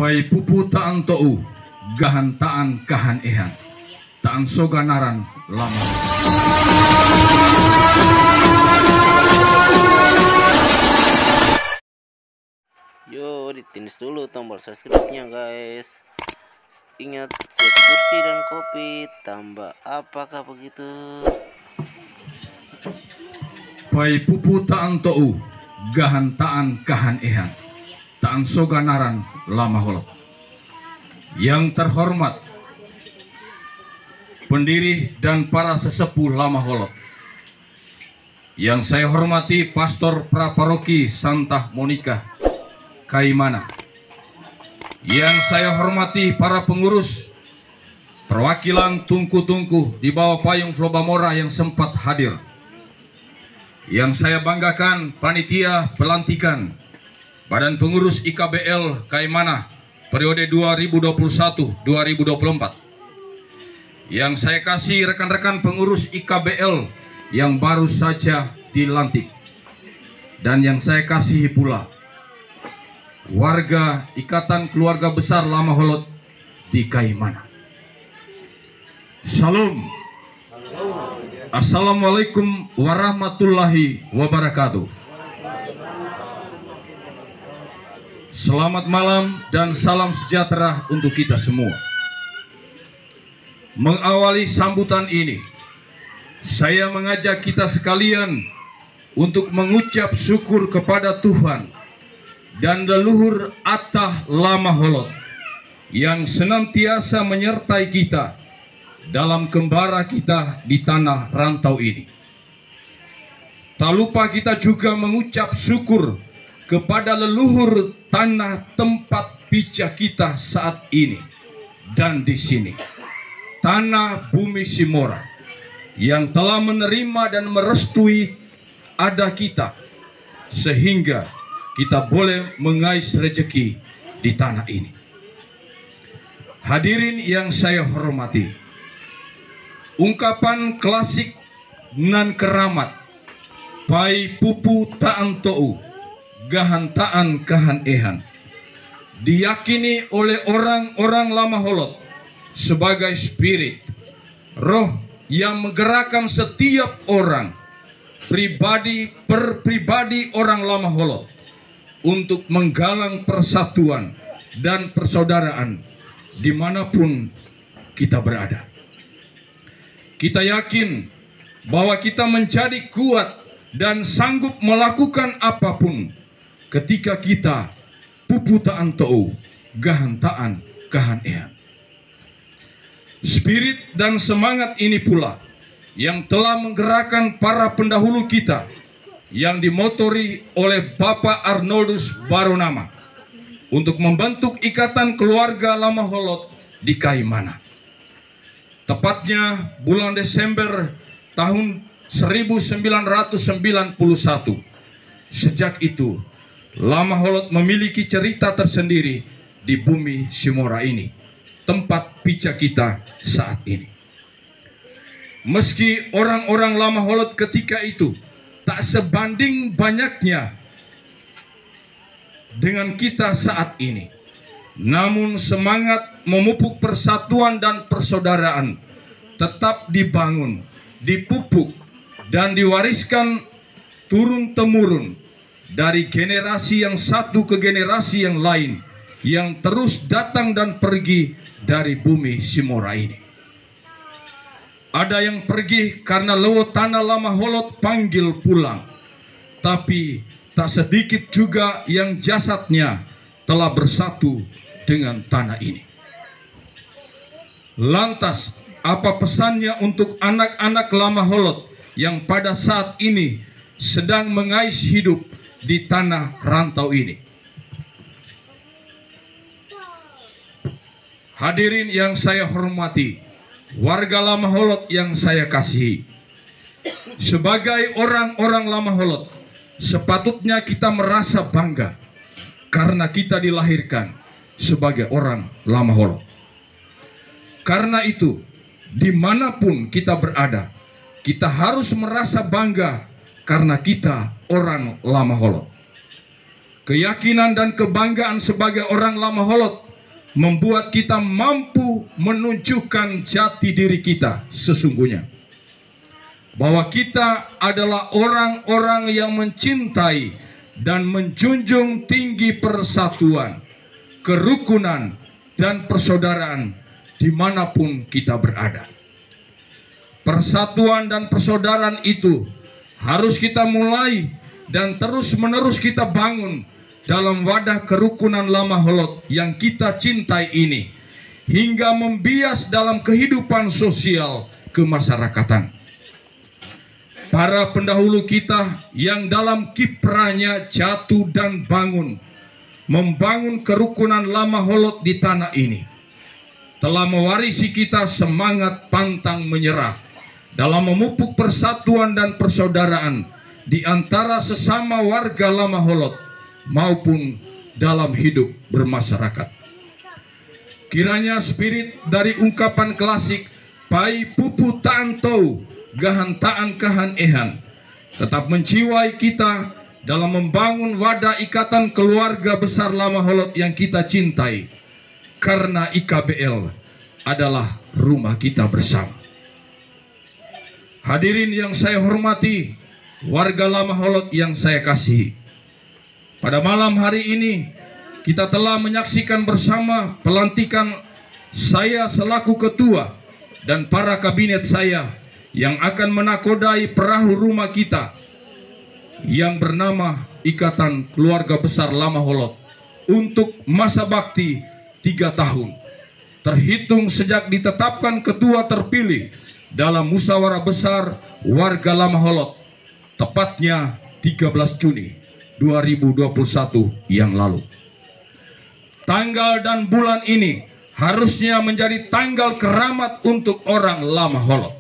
Pai pupu taan tou, gahan taan kahan ehan, taan soganaran lama. Yo, ditulis dulu tombol subscribe-nya guys. Ingat, siap kursi dan kopi tambah, apakah begitu? Pai pupu taan tou, gahan taan kahan ehan, taan soganaran lama holok. Yang terhormat pendiri dan para sesepuh lama holok, yang saya hormati Pastor Praparoki Santa Monica Kaimana, yang saya hormati para pengurus perwakilan tungku-tungku di bawah payung Flobamora yang sempat hadir, yang saya banggakan panitia pelantikan Badan Pengurus IKBL Kaimana periode 2021-2024, yang saya kasih rekan-rekan pengurus IKBL yang baru saja dilantik, dan yang saya kasihi pula warga Ikatan Keluarga Besar Lama Holot di Kaimana. Salam. Assalamualaikum warahmatullahi wabarakatuh. Selamat malam dan salam sejahtera untuk kita semua. Mengawali sambutan ini, saya mengajak kita sekalian untuk mengucap syukur kepada Tuhan dan leluhur Attah Lama Holot yang senantiasa menyertai kita dalam kembara kita di tanah rantau ini. Tak lupa kita juga mengucap syukur kepada leluhur tanah tempat pijak kita saat ini dan di sini, tanah bumi Simora, yang telah menerima dan merestui ada kita sehingga kita boleh mengais rezeki di tanah ini. Hadirin yang saya hormati, ungkapan klasik nan keramat Pai pupu taan tou, gahan taan kahan ehan, diyakini oleh orang-orang Lama Holot sebagai spirit, roh yang menggerakkan setiap orang, pribadi per pribadi orang Lama Holot untuk menggalang persatuan dan persaudaraan dimanapun kita berada. Kita yakin bahwa kita menjadi kuat dan sanggup melakukan apapun ketika kita pupu taan tou, gahan taan kahan ehan. Spirit dan semangat ini pula yang telah menggerakkan para pendahulu kita yang dimotori oleh Bapak Arnoldus Baronama untuk membentuk Ikatan Keluarga Lama Holot di Kaimana. Tepatnya bulan Desember tahun 1991. Sejak itu Lama Holot memiliki cerita tersendiri di bumi Simora ini, tempat pijak kita saat ini. Meski orang-orang Lama Holot ketika itu tak sebanding banyaknya dengan kita saat ini, namun semangat memupuk persatuan dan persaudaraan tetap dibangun, dipupuk dan diwariskan turun-temurun dari generasi yang satu ke generasi yang lain, yang terus datang dan pergi dari bumi Simora ini. Ada yang pergi karena lewat tanah Lama Holot panggil pulang, tapi tak sedikit juga yang jasadnya telah bersatu dengan tanah ini. Lantas, apa pesannya untuk anak-anak Lama Holot yang pada saat ini sedang mengais hidup di tanah rantau ini? Hadirin yang saya hormati, warga Lama Holot yang saya kasihi, sebagai orang-orang Lama Holot, sepatutnya kita merasa bangga karena kita dilahirkan sebagai orang Lama Holot. Karena itu, dimanapun kita berada, kita harus merasa bangga karena kita orang Lama Holot. Keyakinan dan kebanggaan sebagai orang Lama Holot membuat kita mampu menunjukkan jati diri kita sesungguhnya, bahwa kita adalah orang-orang yang mencintai dan menjunjung tinggi persatuan, kerukunan, dan persaudaraan dimanapun kita berada. Persatuan dan persaudaraan itu harus kita mulai dan terus-menerus kita bangun dalam wadah kerukunan Lama Holot yang kita cintai ini, hingga membias dalam kehidupan sosial kemasyarakatan. Para pendahulu kita yang dalam kiprahnya jatuh dan bangun, membangun kerukunan Lama Holot di tanah ini, telah mewarisi kita semangat pantang menyerah dalam memupuk persatuan dan persaudaraan di antara sesama warga Lama Holot maupun dalam hidup bermasyarakat. Kiranya spirit dari ungkapan klasik pai pupu tanto gahantaan kahan ehan tetap menjiwai kita dalam membangun wadah ikatan keluarga besar Lama Holot yang kita cintai, karena IKBL adalah rumah kita bersama. Hadirin yang saya hormati, warga Lama Holot yang saya kasihi, pada malam hari ini kita telah menyaksikan bersama pelantikan saya selaku ketua dan para kabinet saya yang akan menakodai perahu rumah kita yang bernama Ikatan Keluarga Besar Lama Holot untuk masa bakti 3 tahun, terhitung sejak ditetapkan ketua terpilih dalam musyawarah besar warga Lama Holot, tepatnya 13 Juni 2021 yang lalu. Tanggal dan bulan ini harusnya menjadi tanggal keramat untuk orang Lama Holot.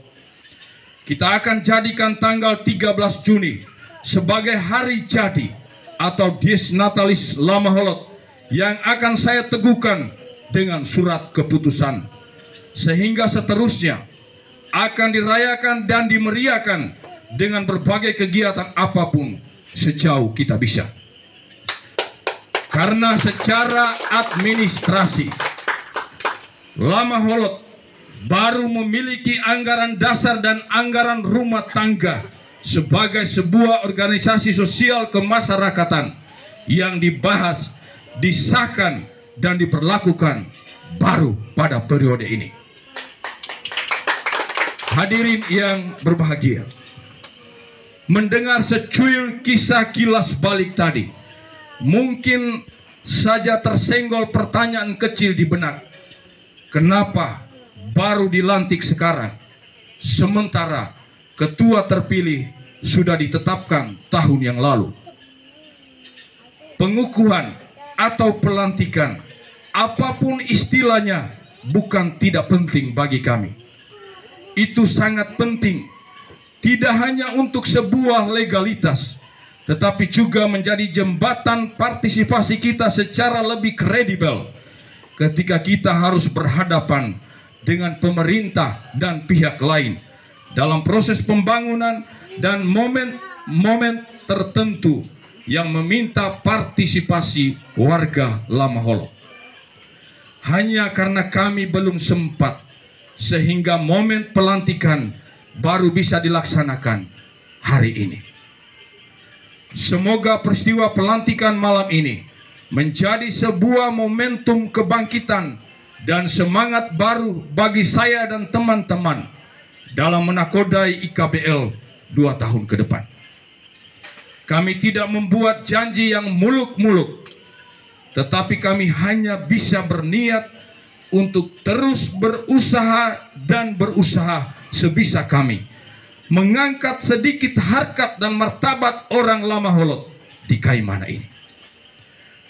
Kita akan jadikan tanggal 13 Juni sebagai hari jadi atau Dies Natalis Lama Holot yang akan saya teguhkan dengan surat keputusan, sehingga seterusnya akan dirayakan dan dimeriahkan dengan berbagai kegiatan apapun sejauh kita bisa. Karena secara administrasi Lama Holot baru memiliki anggaran dasar dan anggaran rumah tangga sebagai sebuah organisasi sosial kemasyarakatan yang dibahas, disahkan, dan diperlakukan baru pada periode ini. Hadirin yang berbahagia, mendengar secuil kisah kilas balik tadi, mungkin saja tersenggol pertanyaan kecil di benak. Kenapa baru dilantik sekarang, sementara ketua terpilih sudah ditetapkan tahun yang lalu? Pengukuhan atau pelantikan, apapun istilahnya, bukan tidak penting bagi kami. Itu sangat penting, tidak hanya untuk sebuah legalitas, tetapi juga menjadi jembatan partisipasi kita secara lebih kredibel ketika kita harus berhadapan dengan pemerintah dan pihak lain dalam proses pembangunan dan momen-momen tertentu yang meminta partisipasi warga Lama Holot. Hanya karena kami belum sempat, sehingga momen pelantikan baru bisa dilaksanakan hari ini. Semoga peristiwa pelantikan malam ini menjadi sebuah momentum kebangkitan dan semangat baru bagi saya dan teman-teman dalam menakodai IKBL 2 tahun ke depan. Kami tidak membuat janji yang muluk-muluk, tetapi kami hanya bisa berniat untuk terus berusaha dan berusaha sebisa kami mengangkat sedikit harkat dan martabat orang Lama Holot di Kaimana ini.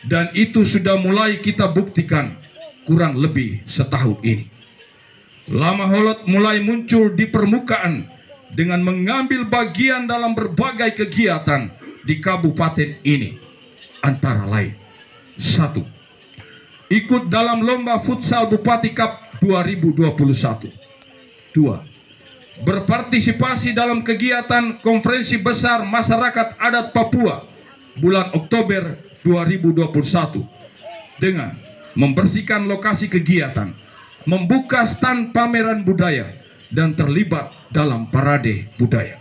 Dan itu sudah mulai kita buktikan kurang lebih setahun ini. Lama Holot mulai muncul di permukaan dengan mengambil bagian dalam berbagai kegiatan di kabupaten ini, antara lain: 1. Ikut dalam lomba futsal Bupati Cup 2021. 2. Berpartisipasi dalam kegiatan konferensi besar masyarakat adat Papua bulan Oktober 2021 dengan membersihkan lokasi kegiatan, membuka stand pameran budaya, dan terlibat dalam parade budaya.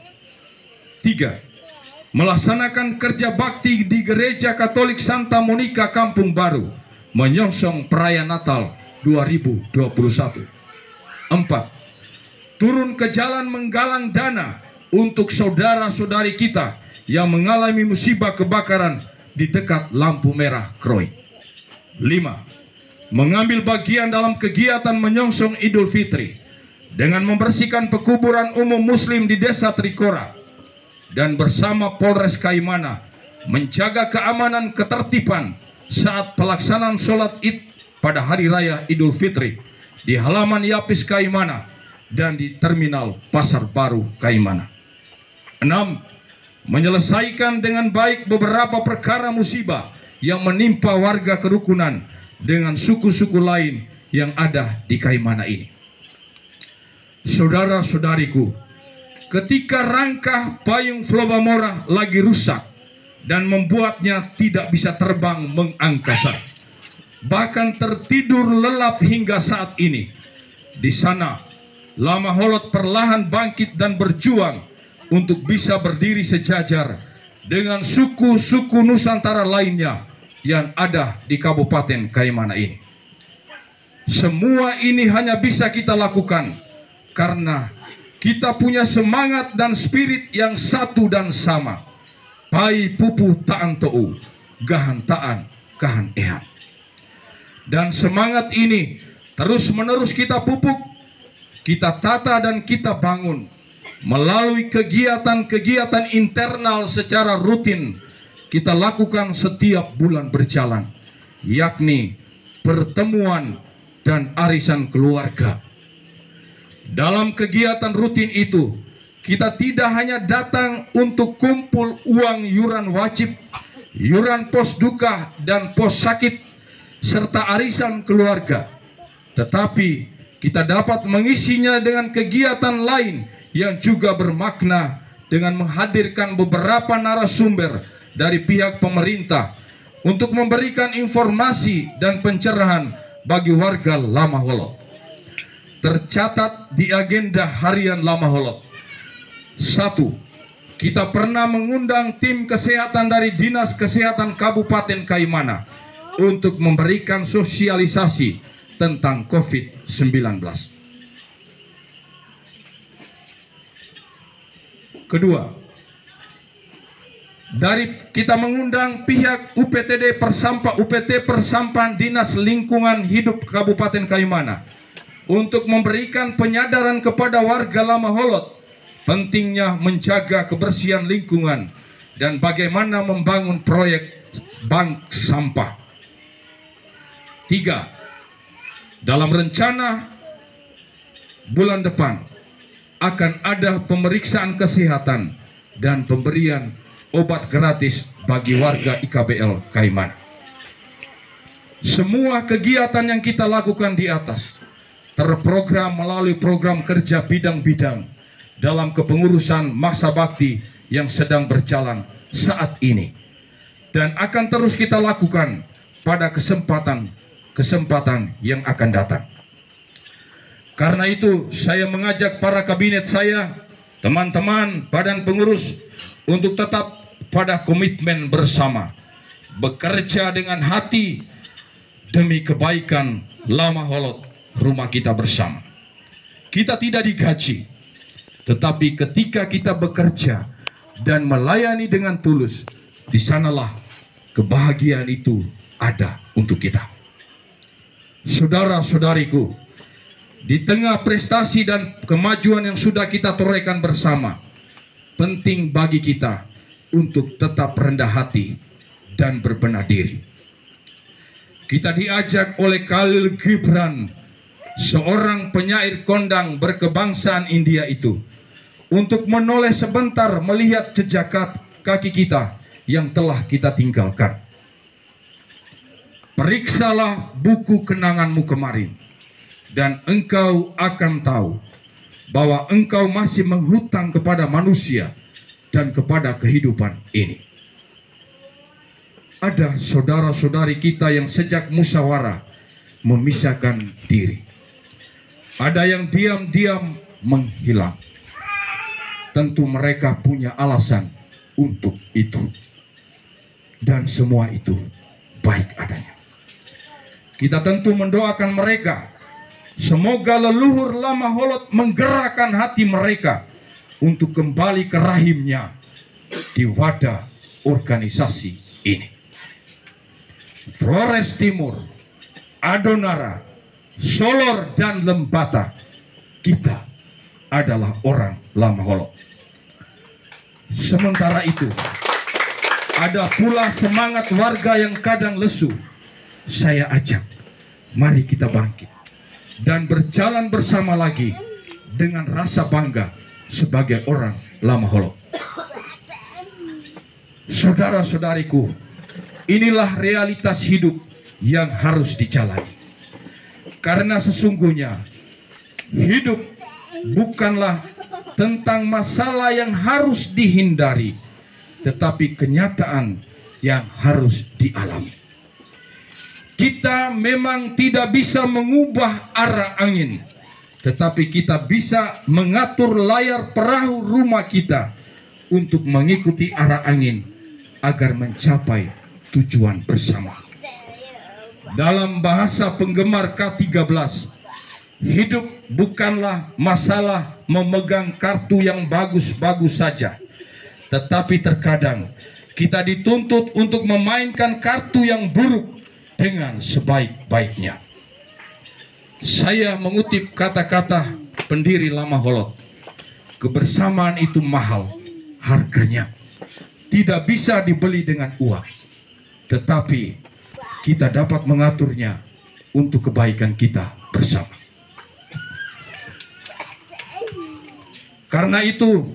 3. Melaksanakan kerja bakti di Gereja Katolik Santa Monica Kampung Baru, menyongsong perayaan Natal 2021. 4. Turun ke jalan menggalang dana untuk saudara-saudari kita yang mengalami musibah kebakaran di dekat lampu merah Kroy. 5. Mengambil bagian dalam kegiatan menyongsong Idul Fitri dengan membersihkan pekuburan umum Muslim di Desa Trikora dan bersama Polres Kaimana menjaga keamanan ketertiban saat pelaksanaan sholat Id pada Hari Raya Idul Fitri di halaman Yapis Kaimana dan di Terminal Pasar Baru Kaimana. 6. Menyelesaikan dengan baik beberapa perkara musibah yang menimpa warga kerukunan dengan suku-suku lain yang ada di Kaimana ini. Saudara-saudariku, ketika rangka payung Flobamora lagi rusak dan membuatnya tidak bisa terbang mengangkasa, bahkan tertidur lelap hingga saat ini, di sana Lama Holot perlahan bangkit dan berjuang untuk bisa berdiri sejajar dengan suku-suku Nusantara lainnya yang ada di Kabupaten Kaimana ini. Semua ini hanya bisa kita lakukan karena kita punya semangat dan spirit yang satu dan sama. Pai pupu taan to'u, gahan taan, gahan ehan. Dan semangat ini terus-menerus kita pupuk, kita tata dan kita bangun melalui kegiatan-kegiatan internal secara rutin kita lakukan setiap bulan berjalan, yakni pertemuan dan arisan keluarga. Dalam kegiatan rutin itu, kita tidak hanya datang untuk kumpul uang yuran wajib, yuran pos duka dan pos sakit, serta arisan keluarga, tetapi kita dapat mengisinya dengan kegiatan lain yang juga bermakna dengan menghadirkan beberapa narasumber dari pihak pemerintah untuk memberikan informasi dan pencerahan bagi warga Lama Holot. Tercatat di agenda harian Lama Holot. 1. Kita pernah mengundang tim kesehatan dari Dinas Kesehatan Kabupaten Kaimana untuk memberikan sosialisasi tentang COVID-19. Kedua, kita mengundang pihak UPT Persampahan Dinas Lingkungan Hidup Kabupaten Kaimana untuk memberikan penyadaran kepada warga Lama Holot pentingnya menjaga kebersihan lingkungan dan bagaimana membangun proyek bank sampah. 3. Dalam rencana bulan depan akan ada pemeriksaan kesehatan dan pemberian obat gratis bagi warga IKBL Kaimana. Semua kegiatan yang kita lakukan di atas terprogram melalui program kerja bidang-bidang dalam kepengurusan masa bakti yang sedang berjalan saat ini dan akan terus kita lakukan pada kesempatan yang akan datang. Karena itu saya mengajak para kabinet saya, teman-teman badan pengurus untuk tetap pada komitmen bersama, bekerja dengan hati demi kebaikan Lama Holot, rumah kita bersama. Kita tidak digaji, tetapi ketika kita bekerja dan melayani dengan tulus, di sanalah kebahagiaan itu ada untuk kita. Saudara-saudariku, di tengah prestasi dan kemajuan yang sudah kita torehkan bersama, penting bagi kita untuk tetap rendah hati dan berbenah diri. Kita diajak oleh Khalil Gibran, seorang penyair kondang berkebangsaan India itu, untuk menoleh sebentar melihat jejak kaki kita yang telah kita tinggalkan. Periksalah buku kenanganmu kemarin, dan engkau akan tahu bahwa engkau masih menghutang kepada manusia dan kepada kehidupan ini. Ada saudara-saudari kita yang sejak musyawarah memisahkan diri. Ada yang diam-diam menghilang. Tentu mereka punya alasan untuk itu. Dan semua itu baik adanya. Kita tentu mendoakan mereka. Semoga leluhur Lama Holot menggerakkan hati mereka untuk kembali ke rahimnya di wadah organisasi ini. Flores Timur, Adonara, Solor, dan Lembata, kita adalah orang Lama Holot. Sementara itu, ada pula semangat warga yang kadang lesu. Saya ajak, mari kita bangkit dan berjalan bersama lagi dengan rasa bangga sebagai orang Lama Holot. Saudara-saudariku, inilah realitas hidup yang harus dijalani. Karena sesungguhnya hidup bukanlah tentang masalah yang harus dihindari, tetapi kenyataan yang harus dialami. Kita memang tidak bisa mengubah arah angin, tetapi kita bisa mengatur layar perahu rumah kita untuk mengikuti arah angin agar mencapai tujuan bersama. Dalam bahasa penggemar K13, hidup bukanlah masalah memegang kartu yang bagus-bagus saja, tetapi terkadang kita dituntut untuk memainkan kartu yang buruk dengan sebaik-baiknya. Saya mengutip kata-kata pendiri Lama Holot. Kebersamaan itu mahal, harganya tidak bisa dibeli dengan uang, tetapi kita dapat mengaturnya untuk kebaikan kita bersama. Karena itu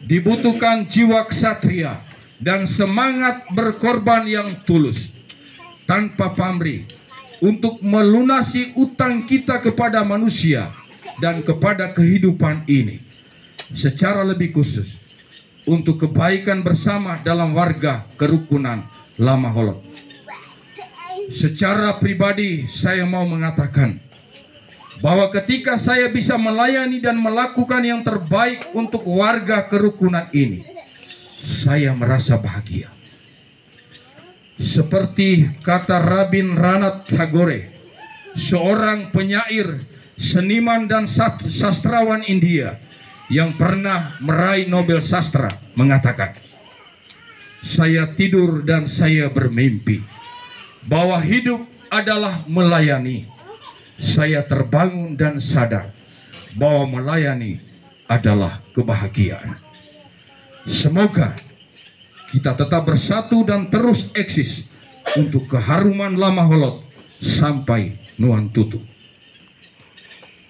dibutuhkan jiwa ksatria dan semangat berkorban yang tulus tanpa pamrih untuk melunasi utang kita kepada manusia dan kepada kehidupan ini, secara lebih khusus untuk kebaikan bersama dalam warga kerukunan Lama Holot. Secara pribadi saya mau mengatakan bahwa ketika saya bisa melayani dan melakukan yang terbaik untuk warga kerukunan ini, saya merasa bahagia. Seperti kata Rabindranath Tagore, seorang penyair, seniman dan sastrawan India yang pernah meraih Nobel Sastra, mengatakan, saya tidur dan saya bermimpi bahwa hidup adalah melayani. Saya terbangun dan sadar bahwa melayani adalah kebahagiaan. Semoga kita tetap bersatu dan terus eksis untuk keharuman Lama Holot sampai Nuan Tutu.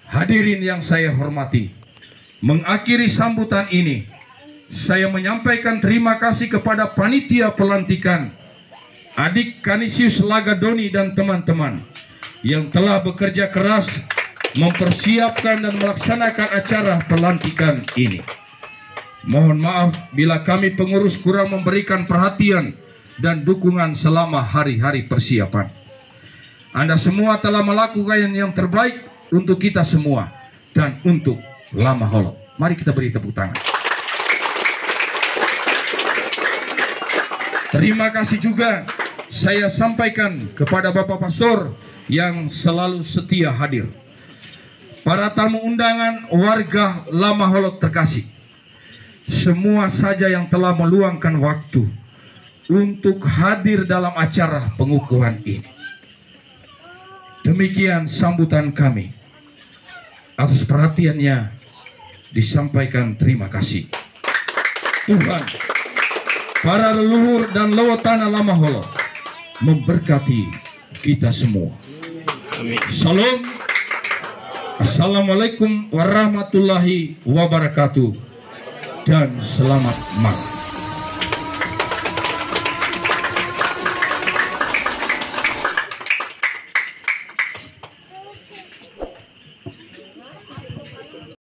Hadirin yang saya hormati, mengakhiri sambutan ini, saya menyampaikan terima kasih kepada panitia pelantikan, Adik Kanisius Lagadoni dan teman-teman yang telah bekerja keras mempersiapkan dan melaksanakan acara pelantikan ini. Mohon maaf bila kami pengurus kurang memberikan perhatian dan dukungan selama hari-hari persiapan. Anda semua telah melakukan yang terbaik untuk kita semua dan untuk Lama Holot. Mari kita beri tepuk tangan. Terima kasih juga saya sampaikan kepada Bapak Pastor yang selalu setia hadir. Para tamu undangan, warga Lama Holot terkasih, semua saja yang telah meluangkan waktu untuk hadir dalam acara pengukuhan ini. Demikian sambutan kami. Atas perhatiannya disampaikan terima kasih. Tuhan, para leluhur dan lewatana Lama Holot memberkati kita semua. Salam. Assalamualaikum warahmatullahi wabarakatuh dan selamat malam.